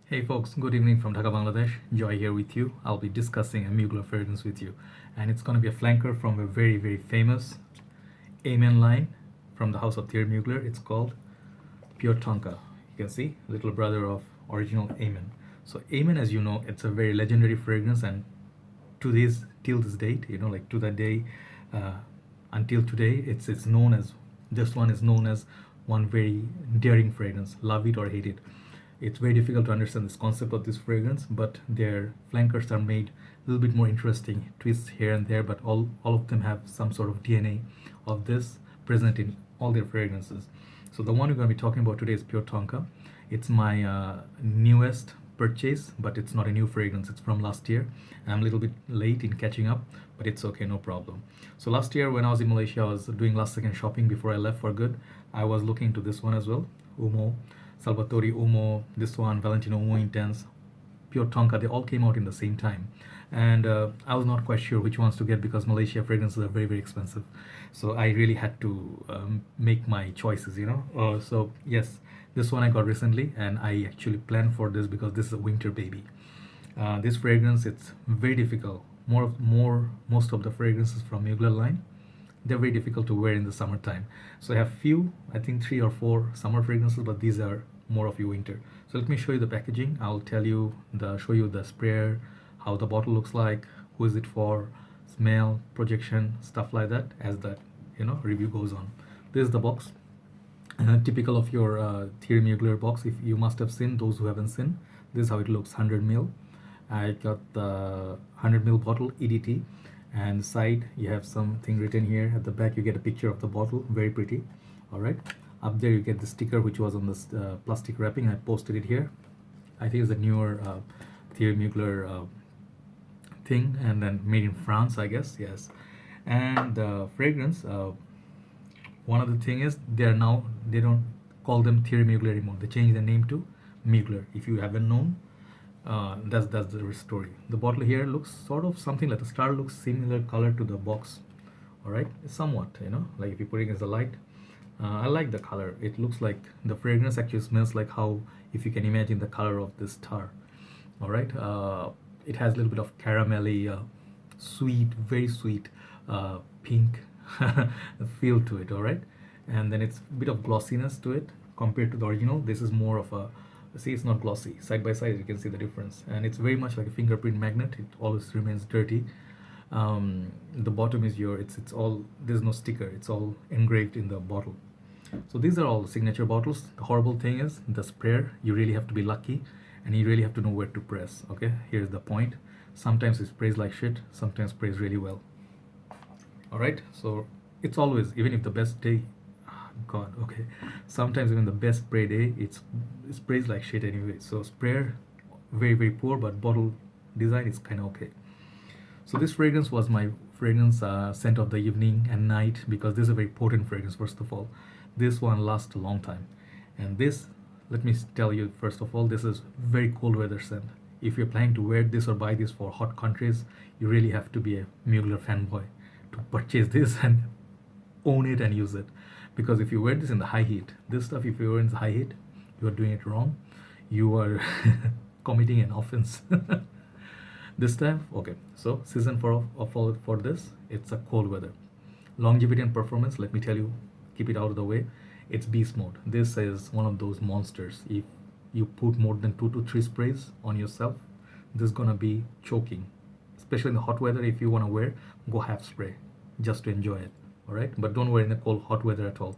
Hey folks, good evening from Dhaka, Bangladesh. Joy here with you. I'll be discussing a Mugler fragrance with you, and it's going to be a flanker from a very famous Amen line from the house of Thierry Mugler. It's called Pure Tonka. You can see, little brother of original Amen. So Amen, as you know, it's a very legendary fragrance, and till this date, like to that day, uh, until today, it's known as this one is known as one very daring fragrance. Love it or hate it. It's very difficult to understand this concept of this fragrance, but their flankers are made a little bit more interesting, twists here and there, but all of them have some sort of DNA of this present in all their fragrances. So the one we're going to be talking about today is Pure Tonka. It's my newest purchase, but it's not a new fragrance. It's from last year. I'm a little bit late in catching up, but it's okay, no problem. So last year when I was in Malaysia, I was doing last second shopping before I left for good. I was looking into this one as well, Umo, Salvatore Umo, this one, Valentino Umo Intense, Pure Tonka. They all came out in the same time, and I was not quite sure which ones to get because Malaysia fragrances are very expensive. So I really had to make my choices. So yes, this one I got recently, and I actually planned for this because this is a winter baby. This fragrance, it's very difficult. Most of the fragrances from Mugler line, they're very difficult to wear in the summertime. So I have few, I think 3 or 4 summer fragrances, but these are more of your winter. So let me show you the packaging. I'll show you the sprayer, how the bottle looks like, who is it for, smell, projection, stuff like that as that review goes on. This is the box. Typical of your Thierry Mugler box. If you must have seen, those who haven't seen, this is how it looks. 100 ml. I got the 100 ml bottle EDT, and side you have something written here. At the back you get a picture of the bottle, very pretty. All right, up there you get the sticker which was on this plastic wrapping. I posted it here. I think it's a newer Thierry Mugler thing, and then made in France, I guess. Yes. And the fragrance, one of the thing is they don't call them Thierry Mugler anymore. They changed the name to Mugler. If you haven't known, that's the story. The bottle here looks sort of something like the star, looks similar color to the box. All right, somewhat, like if you put it against the light. I like the color. It looks like the fragrance actually smells like how, if you can imagine the color of this star. All right, it has a little bit of caramelly, sweet, very sweet, pink feel to it. All right, and then it's a bit of glossiness to it compared to the original. This is more of a, see, it's not glossy. Side by side you can see the difference, and it's very much like a fingerprint magnet. It always remains dirty. The bottom is it's all, there's no sticker, it's all engraved in the bottle. So these are all signature bottles. The horrible thing is the sprayer, you really have to be lucky, and you really have to know where to press. Okay, here's the point. Sometimes it sprays like shit, sometimes sprays really well. All right, so it's always, even if the best day, god, okay, sometimes even the best spray day, it sprays like shit anyway. So sprayer, very poor, but bottle design is kind of okay. So this fragrance was my fragrance scent of the evening and night, because this is a very potent fragrance. First of all, this one lasts a long time, and this, let me tell you, first of all, this is very cold weather scent. If you're planning to wear this or buy this for hot countries, you really have to be a Mugler fanboy to purchase this and own it and use it. Because if you wear this in the high heat, this stuff, if you wear in the high heat, you are doing it wrong. You are committing an offense. This time, okay. So season for this, it's a cold weather. Longevity and performance, let me tell you, keep it out of the way. It's beast mode. This is one of those monsters. If you put more than 2 to 3 sprays on yourself, this is gonna be choking. Especially in the hot weather, if you wanna wear, go half spray just to enjoy it. All right, but don't wear in the cold hot weather at all.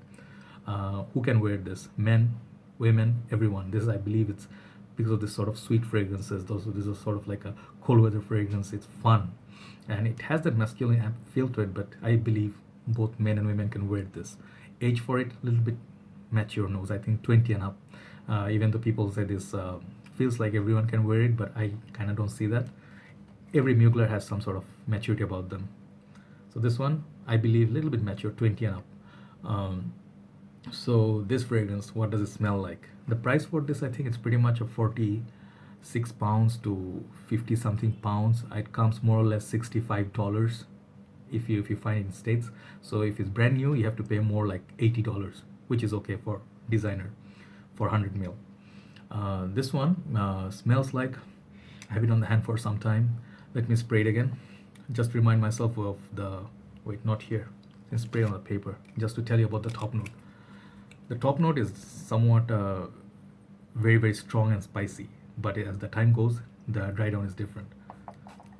Who can wear this? Men, women, everyone. This is, I believe, it's because of this sort of sweet fragrances. This is sort of like a cold weather fragrance. It's fun, and it has that masculine feel to it. But I believe both men and women can wear this. Age for it, a little bit mature nose. I think 20 and up. Even though people say this feels like everyone can wear it, but I kind of don't see that. Every Mugler has some sort of maturity about them. So this one, I believe, a little bit mature, 20 and up. So this fragrance, what does it smell like? The price for this, I think it's pretty much a 46 pounds to 50 something pounds. It comes more or less $65 if you find it in States. So if it's brand new, you have to pay more like $80, which is okay for designer for 100 ml. This one smells like I have it on the hand for some time. Let me spray it again. Just remind myself of the, wait, not here. Let's spray on the paper just to tell you about the top note. The top note is somewhat very, very strong and spicy, but as the time goes, the dry down is different.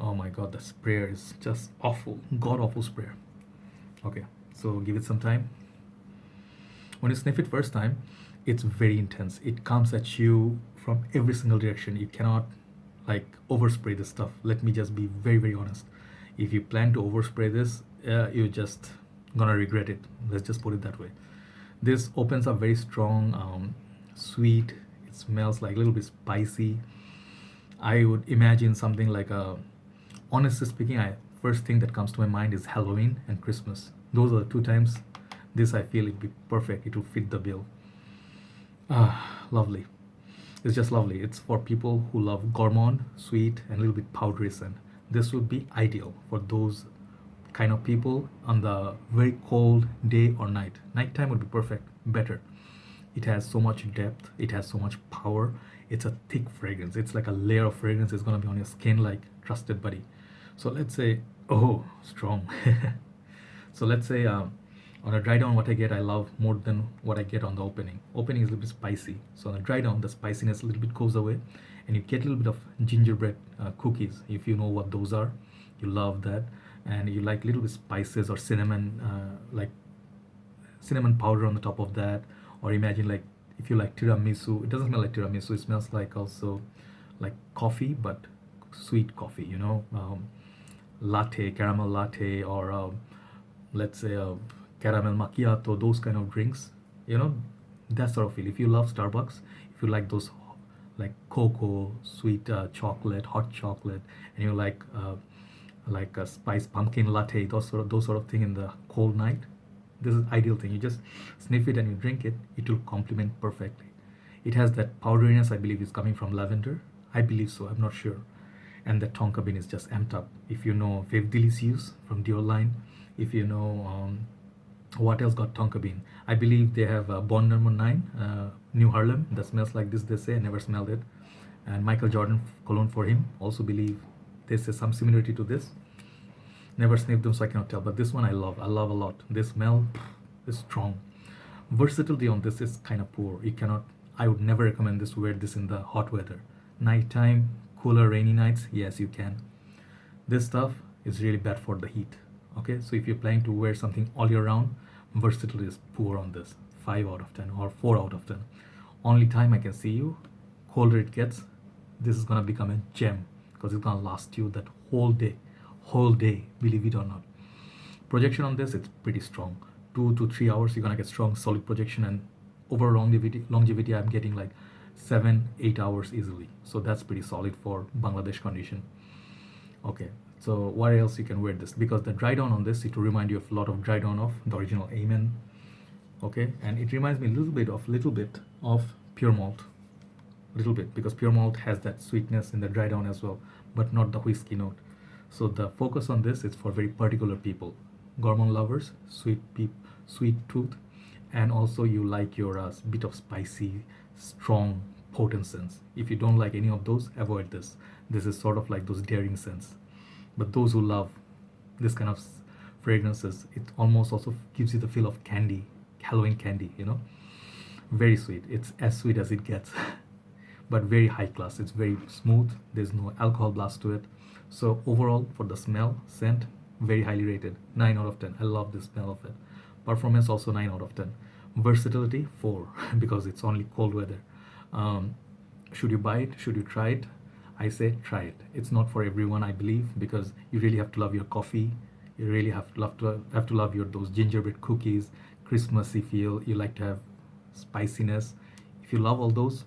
Oh my god, the sprayer is just awful, god awful sprayer. Okay, so give it some time. When you sniff it first time, it's very intense. It comes at you from every single direction. You cannot like overspray this stuff. Let me just be very, very honest. If you plan to overspray this, you're just gonna regret it. Let's just put it that way. This opens up very strong, sweet. It smells like a little bit spicy. I would imagine something like a, honestly speaking, first thing that comes to my mind is Halloween and Christmas. Those are the two times this I feel it'd be perfect. It will fit the bill. Ah, lovely. It's just lovely. It's for people who love gourmand, sweet, and a little bit powdery scent. This would be ideal for those kind of people on the very cold day or night. Nighttime would be perfect, better. It has so much depth, it has so much power. It's a thick fragrance. It's like a layer of fragrance is gonna be on your skin like trusted buddy. So let's say, oh, strong. So let's say on a dry down, what I get, I love more than what I get on the opening. Opening is a little bit spicy. So on a dry down, the spiciness a little bit goes away, and you get a little bit of gingerbread cookies. If you know what those are, you love that, and you like little bit spices or cinnamon, like cinnamon powder on the top of that. Or imagine like if you like tiramisu, it doesn't smell like tiramisu. It smells like also like coffee, but sweet coffee. Latte, caramel latte, or let's say caramel macchiato, those kind of drinks, that sort of feel. If you love Starbucks, if you like those like cocoa, sweet chocolate, hot chocolate, and you like a spiced pumpkin latte, those sort of thing in the cold night, this is ideal thing. You just sniff it and you drink it, it will complement perfectly. It has that powderiness, I believe is coming from lavender. I believe so, I'm not sure. And the tonka bean is just amped up. If you know Fave Delicious from Dior line, if you know what else got tonka bean, I believe they have Bond Number 9, New Harlem, that smells like this, they say. I never smelled it. And Michael Jordan cologne for him, also believe they say some similarity to this. Never sniffed them, so I cannot tell. But this one I love a lot. This smell is strong. Versatility on this is kind of poor. I would never recommend this to wear this in the hot weather. Nighttime, cooler, rainy nights, yes, you can. This stuff is really bad for the heat. Okay, so if you're planning to wear something all year round, versatility is poor on this. 5 out of 10 or 4 out of 10. Only time I can see you, colder it gets, this is gonna become a gem because it's gonna last you that whole day, believe it or not. Projection on this, it's pretty strong. 2 to 3 hours, you're gonna get strong, solid projection, and over longevity, I'm getting like 7-8 hours easily. So that's pretty solid for Bangladesh condition. Okay, so what else you can wear this? Because the dry down on this, it will remind you of a lot of dry down of the original Amen. Okay, and it reminds me a little bit of pure malt. Little bit, because pure malt has that sweetness in the dry down as well, but not the whiskey note. So the focus on this is for very particular people, gourmand lovers, sweet tooth, and also you like your bit of spicy, strong, potent scents. If you don't like any of those, avoid this. This is sort of like those daring scents. But those who love this kind of fragrances, it almost also gives you the feel of candy, Halloween candy, very sweet. It's as sweet as it gets. But very high class. It's very smooth. There's no alcohol blast to it. So overall, for the smell, scent, very highly rated. 9 out of 10. I love the smell of it. Performance also 9 out of 10. Versatility 4 because it's only cold weather. Should you buy it? Should you try it? I say try it. It's not for everyone, I believe, because you really have to love your coffee. You really have to love your those gingerbread cookies, Christmassy feel. You like to have spiciness. If you love all those,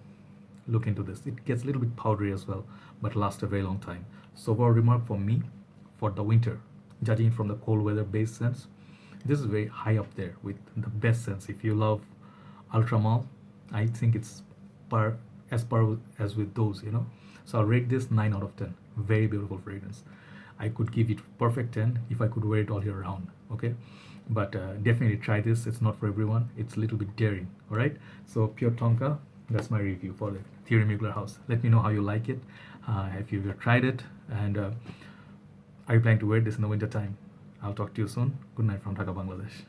look into this. It gets a little bit powdery as well, but lasts a very long time. So overall remark from me for the winter, judging from the cold weather based scents, this is very high up there with the best scents. If you love Ultramal, I think it's par as with those, So I'll rate this 9 out of 10. Very beautiful fragrance. I could give it perfect 10 if I could wear it all year round. Okay, but definitely try this. It's not for everyone. It's a little bit daring. All right. So pure Tonka, That's my review for the Thierry Mugler house. Let me know how you like it. If you've ever tried it, and are you planning to wear this in the winter time? I'll talk to you soon. Good night from Dhaka, Bangladesh.